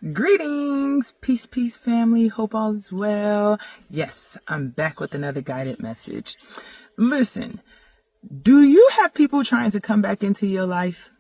Greetings, peace, family. Hope all is well. Yes, I'm back with another guided message. Listen, do you have people trying to come back into your life?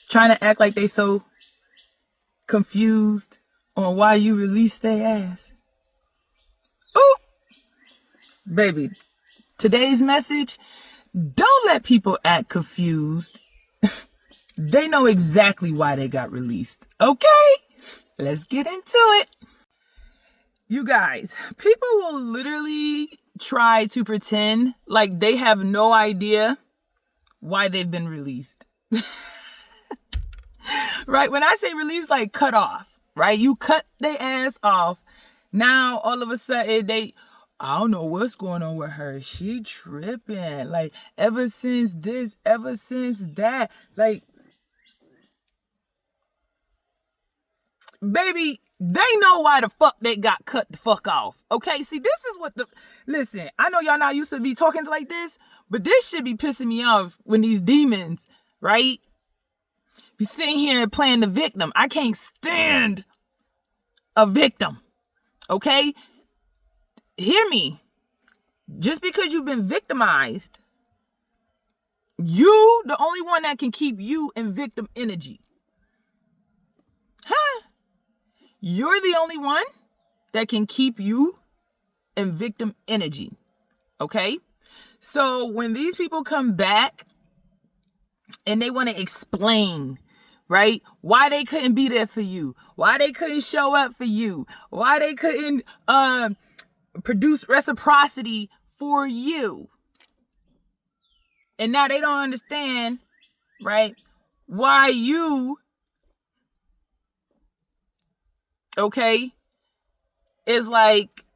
Trying to act like they so confused on why you released their ass? Ooh, baby, today's message, don't let people act confused. They know exactly why they got released. Okay, let's get into it. You guys, people will literally try to pretend like they have no idea why they've been released. Right? When I say released, like cut off, right? You cut their ass off. Now, all of a sudden, I don't know what's going on with her. She tripping. Like, ever since this, ever since that. Like, baby, they know why the fuck they got cut the fuck off. Okay, see, this is what listen, I know y'all not used to be talking like this, but this shit be pissing me off when these demons, right, be sitting here and playing the victim. I can't stand a victim, okay? Hear me. Just because you've been victimized, you the only one that can keep you in victim energy. Huh? You're the only one that can keep you in victim energy. Okay? So when these people come back and they want to explain, right, why they couldn't be there for you, why they couldn't show up for you, why they couldn't produce reciprocity for you. And now they don't understand, right, why you, okay, is like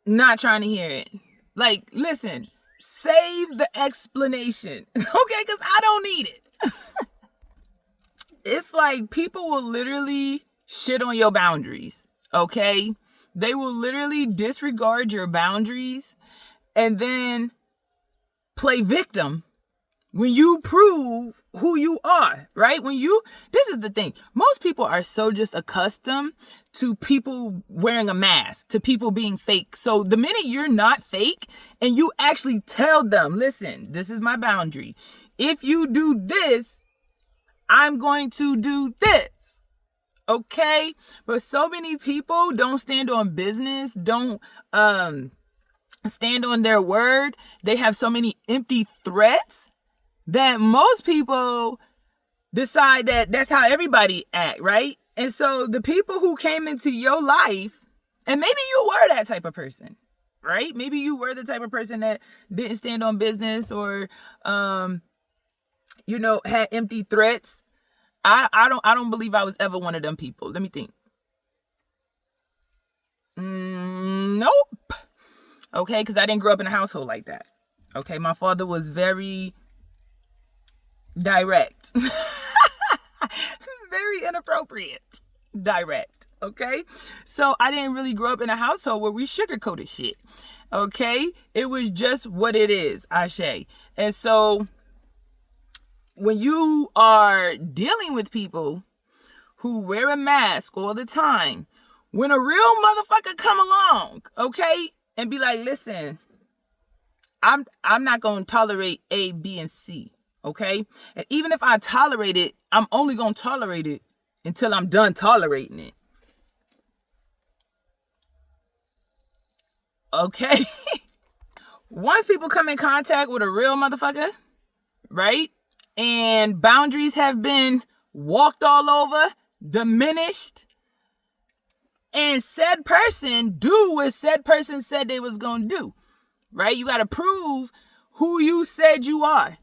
not trying to hear it. Like, listen, save the explanation, okay, because I don't need it. It's like people will literally shit on your boundaries, okay? They will literally disregard your boundaries and then play victim when you prove who you are, right? This is the thing. Most people are so just accustomed to people wearing a mask, to people being fake. So the minute you're not fake and you actually tell them, listen, this is my boundary. If you do this, I'm going to do this. Okay? But so many people don't stand on business, don't stand on their word. They have so many empty threats that most people decide that that's how everybody act, right? And so the people who came into your life, and maybe you were that type of person, right? Maybe you were the type of person that didn't stand on business or, had empty threats. I don't believe I was ever one of them people. Let me think. Nope. Okay, because I didn't grow up in a household like that. Okay, my father was very direct. Very inappropriate. Direct. Okay? So I didn't really grow up in a household where we sugarcoated shit. Okay? It was just what it is, Ashe. And so when you are dealing with people who wear a mask all the time, when a real motherfucker come along, okay, and be like, listen, I'm not going to tolerate A, B, and C. Okay? And even if I tolerate it, I'm only going to tolerate it until I'm done tolerating it. Okay? Once people come in contact with a real motherfucker, right? And boundaries have been walked all over, diminished, and said person do what said person said they was going to do, right? You got to prove who you said you are.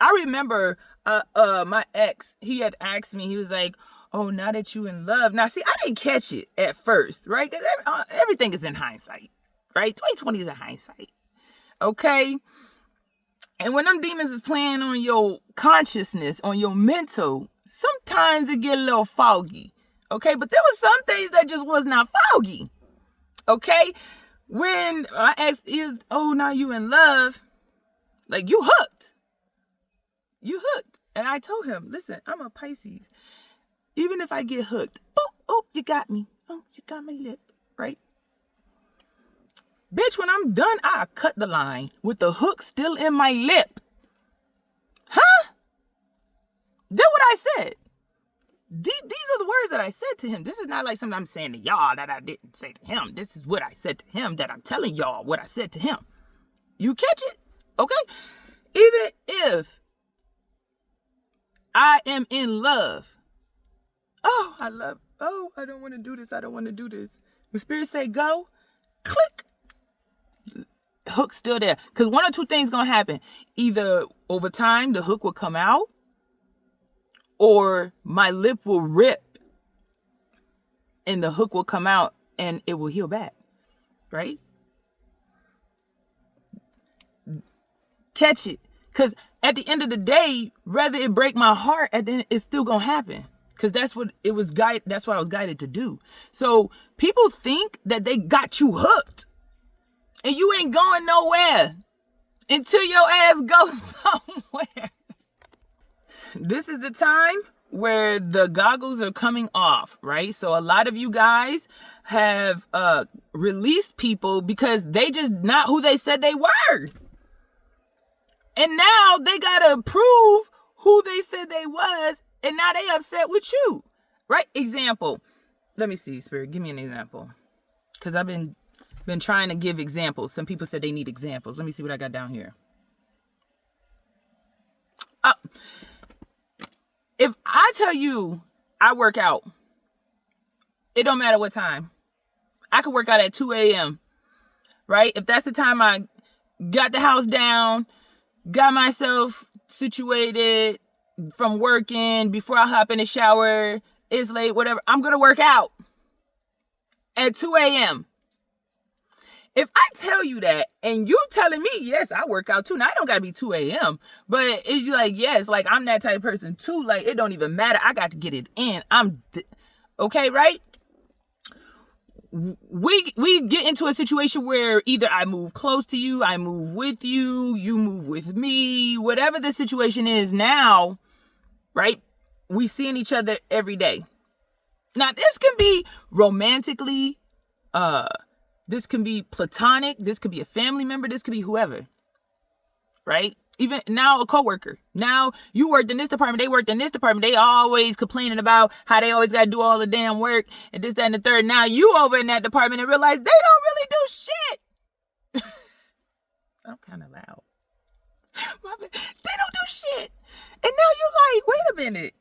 I remember my ex, he had asked me, he was like, oh, now that you in love. Now, see, I didn't catch it at first, right? Because everything is in hindsight, right? 2020 is in hindsight, okay? And when them demons is playing on your consciousness, on your mental, sometimes it get a little foggy, okay? But there was some things that just was not foggy, okay? When I asked, oh, now you in love, like you hooked. You hooked. And I told him, listen, I'm a Pisces. Even if I get hooked, you got me. Oh, you got my lip, right? Bitch, when I'm done, I cut the line with the hook still in my lip. Huh? That's what I said. These are the words that I said to him. This is not like something I'm saying to y'all that I didn't say to him. This is what I said to him that I'm telling y'all what I said to him. You catch it? Okay? Even if I am in love. Oh, I don't want to do this. I don't want to do this. When Spirit say go, click. Hook still there. Because one or two things going to happen. Either over time, the hook will come out. Or my lip will rip. And the hook will come out. And it will heal back. Right? Catch it. Because at the end of the day, whether it break my heart, at the end, it's still going to happen. Because that's what it was guided. That's what I was guided to do. So people think that they got you hooked. And you ain't going nowhere until your ass goes somewhere. This is the time where the goggles are coming off, right? So a lot of you guys have released people because they just not who they said they were. And now they got to prove who they said they was. And now they upset with you, right? Example. Let me see, Spirit. Give me an example. Because I've been trying to give examples. Some people said they need examples. Let me see what I got down here. If I tell you I work out, it don't matter what time. I could work out at 2 a.m., right? If that's the time I got the house down, got myself situated from working, before I hop in the shower, it's late, whatever, I'm going to work out at 2 a.m. If I tell you that and you telling me, yes, I work out too. Now, I don't got to be 2 a.m. But it's like, yes, like I'm that type of person too. Like, it don't even matter. I got to get it in. Okay, right? We get into a situation where either I move close to you, I move with you, you move with me, whatever the situation is now, right? We seeing each other every day. Now, this can be romantically, this can be platonic. This could be a family member. This could be whoever, right? Even now a coworker. Now you worked in this department. They worked in this department. They always complaining about how they always got to do all the damn work and this, that, and the third. Now you over in that department and realize they don't really do shit. I'm kind of loud. They don't do shit. And now you like, wait a minute.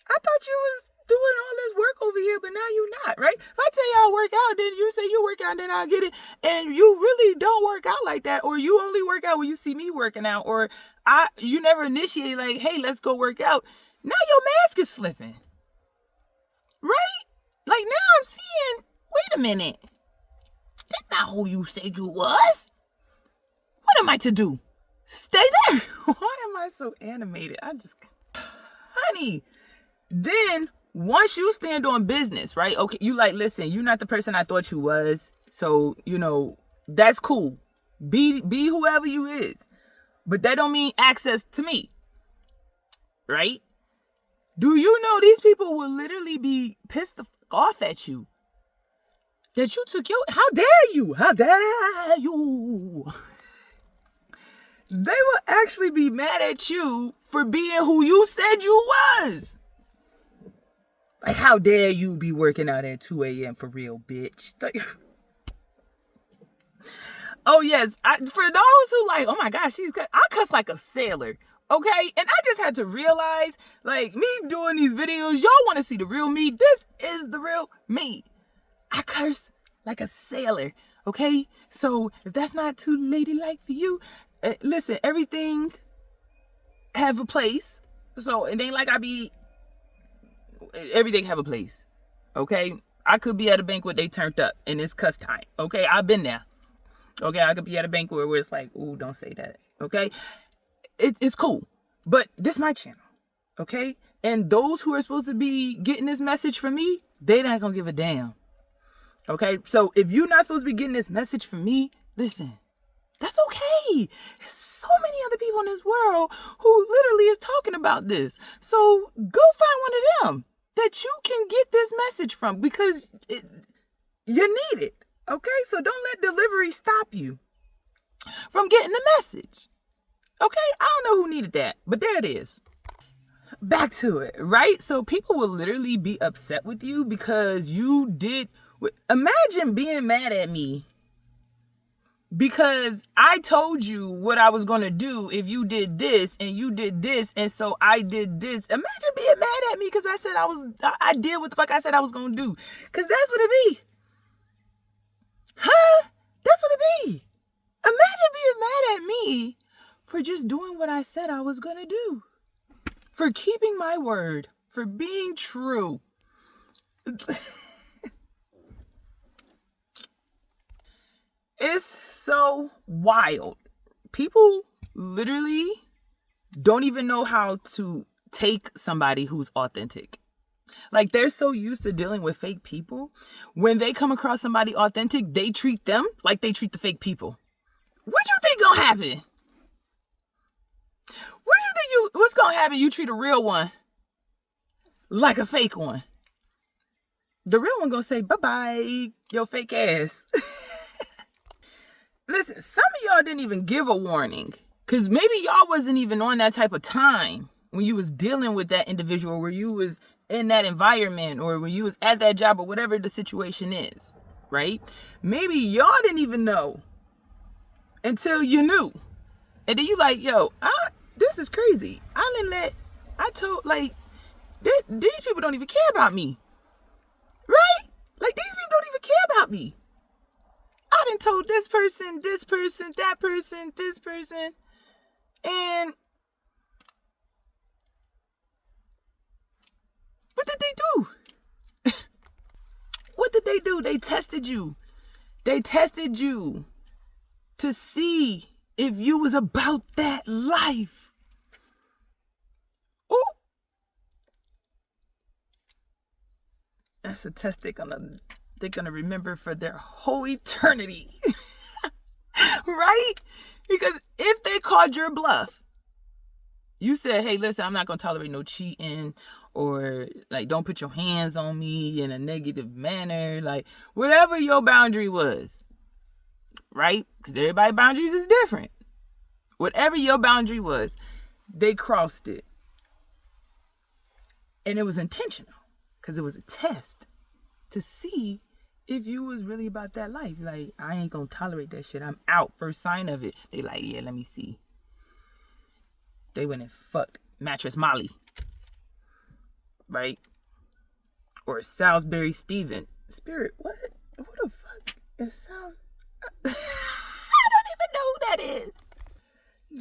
I thought you was doing all this work over here, but now you not, right? If I tell you I work out, then you say you work out, then I'll get it. And you really don't work out like that, or you only work out when you see me working out, or you never initiate like, hey, let's go work out. Now your mask is slipping, right? Like now I'm seeing, wait a minute. That's not who you said you was. What am I to do? Stay there. Why am I so animated? Honey, then once you stand on business, right? Okay, you like, listen, you're not the person I thought you was. So, that's cool. Be whoever you is. But that don't mean access to me. Right? Do you know these people will literally be pissed off at you? That you took how dare you? How dare you? They will actually be mad at you for being who you said you was. Like, how dare you be working out at 2 a.m. for real, bitch? Like, oh, yes. For those who like, oh, my gosh, I cuss like a sailor, okay? And I just had to realize, like, me doing these videos, y'all want to see the real me. This is the real me. I curse like a sailor, okay? So if that's not too ladylike for you, listen, everything have a place. So it ain't like everything have a place, okay? I could be at a banquet, they turned up, and it's cuss time, okay? I've been there, okay? I could be at a banquet where it's like, ooh, don't say that, okay? It's cool, but this is my channel, okay? And those who are supposed to be getting this message from me, they not gonna give a damn, okay? So if you're not supposed to be getting this message from me, listen, that's okay. There's so many other people in this world who literally is talking about this. So go find one of them. that you can get this message from, because you need it. Okay, so don't let delivery stop you from getting the message. Okay, I don't know who needed that, but there it is. Back to it, right? So people will literally be upset with you because you did. Imagine being mad at me because I told you what I was going to do if you did this and you did this, and so I did this. Imagine being mad at me because I said I did what the fuck I said I was going to do. Because that's what it be. Huh? That's what it be. Imagine being mad at me for just doing what I said I was going to do. For keeping my word. For being true. It's so wild. People literally don't even know how to take somebody who's authentic. Like, they're so used to dealing with fake people. When they come across somebody authentic, they treat them like they treat the fake people. What you think gonna happen? What's gonna happen? You treat a real one like a fake one. The real one gonna say, bye-bye, your fake ass. Listen, some of y'all didn't even give a warning. Because maybe y'all wasn't even on that type of time when you was dealing with that individual, where you was in that environment, or when you was at that job, or whatever the situation is, right? Maybe y'all didn't even know until you knew. And then you like, yo, this is crazy. These people don't even care about me. Right? Like, these people don't even care about me. I done told this person, that person, this person. And what did they do? What did they do? They tested you. They tested you to see if you was about that life. Ooh. That's a test they're gonna remember for their whole eternity. Right? Because if they called your bluff, you said, hey, listen, I'm not gonna tolerate no cheating, or like, don't put your hands on me in a negative manner, like whatever your boundary was, right? Because everybody's boundaries is different. Whatever your boundary was, they crossed it. And it was intentional, because it was a test to see if you was really about that life. Like, I ain't gonna tolerate that shit. I'm out. First sign of it, they like, yeah, let me see. They went and fucked Mattress Molly. Right? Or Salisbury Steven. Spirit, what? Who the fuck is Salisbury? I don't even know who that is.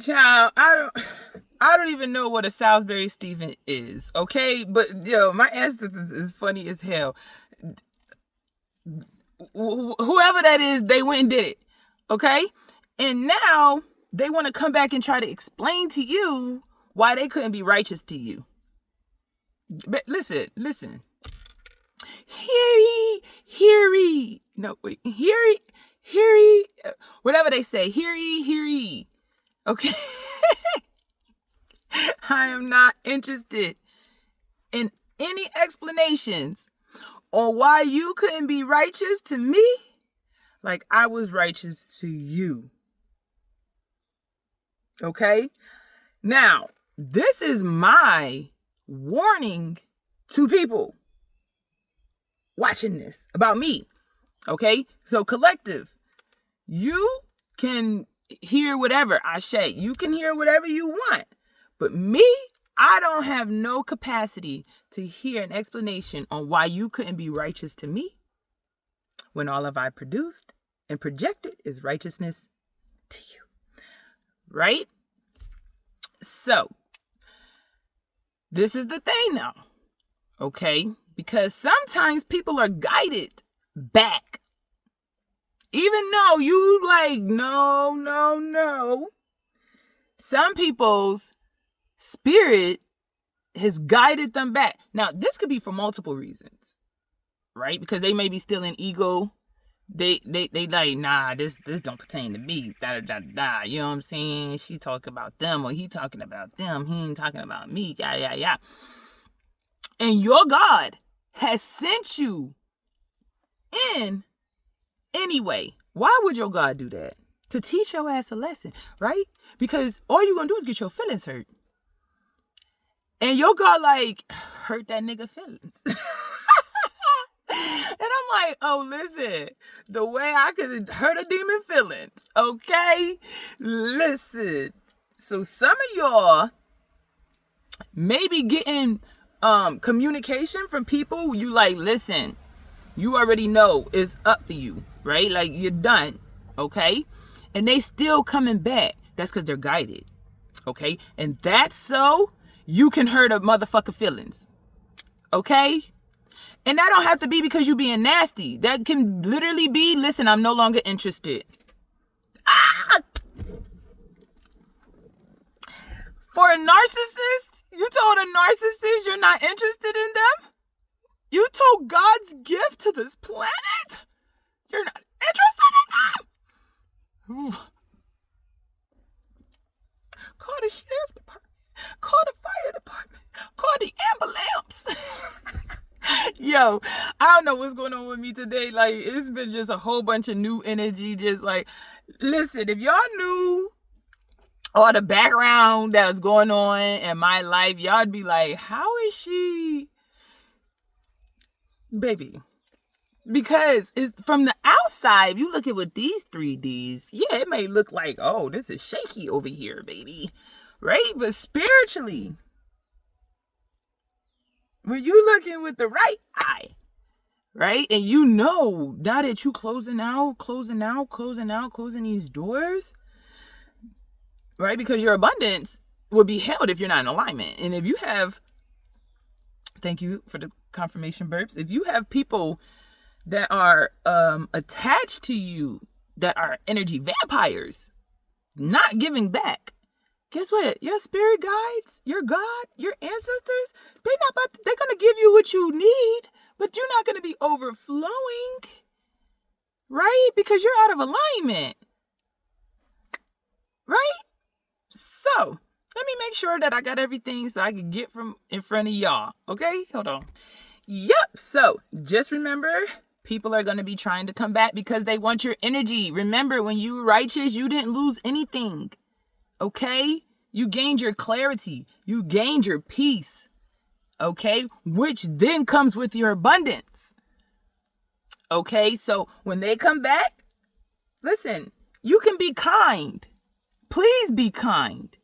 Child, I don't even know what a Salisbury Steven is, okay? But, yo, my ancestors is funny as hell. Whoever that is, they went and did it, okay? And now they want to come back and try to explain to you why they couldn't be righteous to you. But listen. Hear ye. No, wait. Hear ye. Whatever they say. Hear ye. Okay? I am not interested in any explanations on why you couldn't be righteous to me like I was righteous to you. Okay? Now, this is my warning to people watching this about me. Okay? So, collective, you can hear whatever I say. You can hear whatever you want. But me, I don't have no capacity to hear an explanation on why you couldn't be righteous to me when all of I produced and projected is righteousness to you. Right? So, this is the thing now. Okay? Because sometimes people are guided back. Even though you like, no. Some people's spirit has guided them back. Now, this could be for multiple reasons, right? Because they may be still in ego. They like, nah, this don't pertain to me. Da. You know what I'm saying? She talking about them, or he talking about them. He ain't talking about me. Yeah. And your God has sent you in anyway. Why would your God do that? To teach your ass a lesson, right? Because all you're going to do is get your feelings hurt. And your God, like, hurt that nigga feelings. And I'm like, oh, listen, the way I could hurt a demon feelings, okay? Listen. So some of y'all may be getting communication from people you like, listen, you already know it's up for you, right? Like, you're done, okay? And they still coming back. That's because they're guided, okay? And that's so you can hurt a motherfucker feelings, okay? And that don't have to be because you being nasty. That can literally be, listen, I'm no longer interested. For a narcissist, you told a narcissist you're not interested in them? You told God's gift to this planet you're not interested in them? Ooh. Call the sheriff department. Call the fire department. Call the ambulance. Yo, I don't know what's going on with me today. Like, it's been just a whole bunch of new energy. Just like, listen, if y'all knew all the background that was going on in my life, y'all'd be like, how is she? Baby. Because it's from the outside, if you look at with these 3Ds, yeah, it may look like, oh, this is shaky over here, baby. Right? But spiritually, when you looking with the right eye, right? And you know, now that you closing these doors, right? Because your abundance will be held if you're not in alignment. And if you have, thank you for the confirmation burps. If you have people that are attached to you, that are energy vampires, not giving back, guess what? Your spirit guides, your God, your ancestors, they're gonna give you what you need, but you're not gonna be overflowing, right? Because you're out of alignment, right? So let me make sure that I got everything so I can get from in front of y'all. Okay, hold on. Yep. So just remember, people are going to be trying to come back because they want your energy. Remember, when you were righteous, you didn't lose anything. Okay? You gained your clarity. You gained your peace. Okay? Which then comes with your abundance. Okay? So when they come back, listen, you can be kind. Please be kind.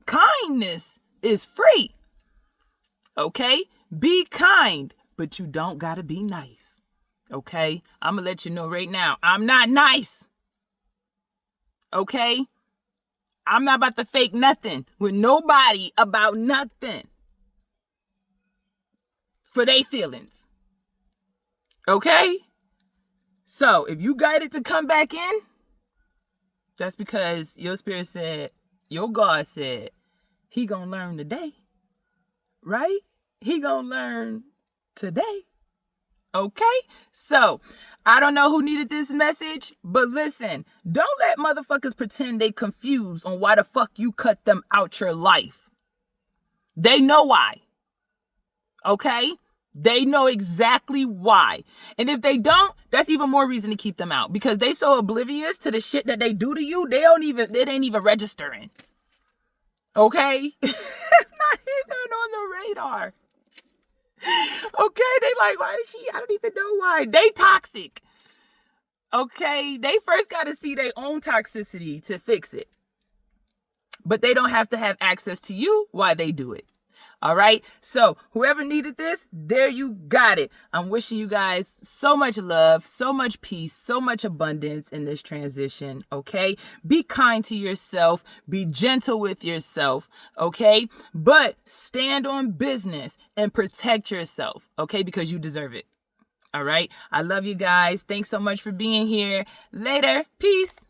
Kindness is free. Okay? Be kind, but you don't got to be nice. Okay? I'm going to let you know right now, I'm not nice. Okay? I'm not about to fake nothing with nobody about nothing for their feelings. Okay? So, if you guided to come back in, that's because your spirit said, your God said, he gonna learn today. Right? He gonna learn today. Okay? So, I don't know who needed this message, but listen, don't let motherfuckers pretend they confused on why the fuck you cut them out your life. They know why. Okay? They know exactly why. And if they don't, that's even more reason to keep them out, because they so oblivious to the shit that they do to you, they ain't even registering. Okay? It's not even on the radar. Okay, they like, why did she? I don't even know why. They toxic. Okay, they first got to see their own toxicity to fix it. But they don't have to have access to you while they do it. All right, so whoever needed this, there you got it. I'm wishing you guys so much love, so much peace, so much abundance in this transition, okay? Be kind to yourself, be gentle with yourself, okay? But stand on business and protect yourself, okay? Because you deserve it, all right? I love you guys. Thanks so much for being here. Later. Peace.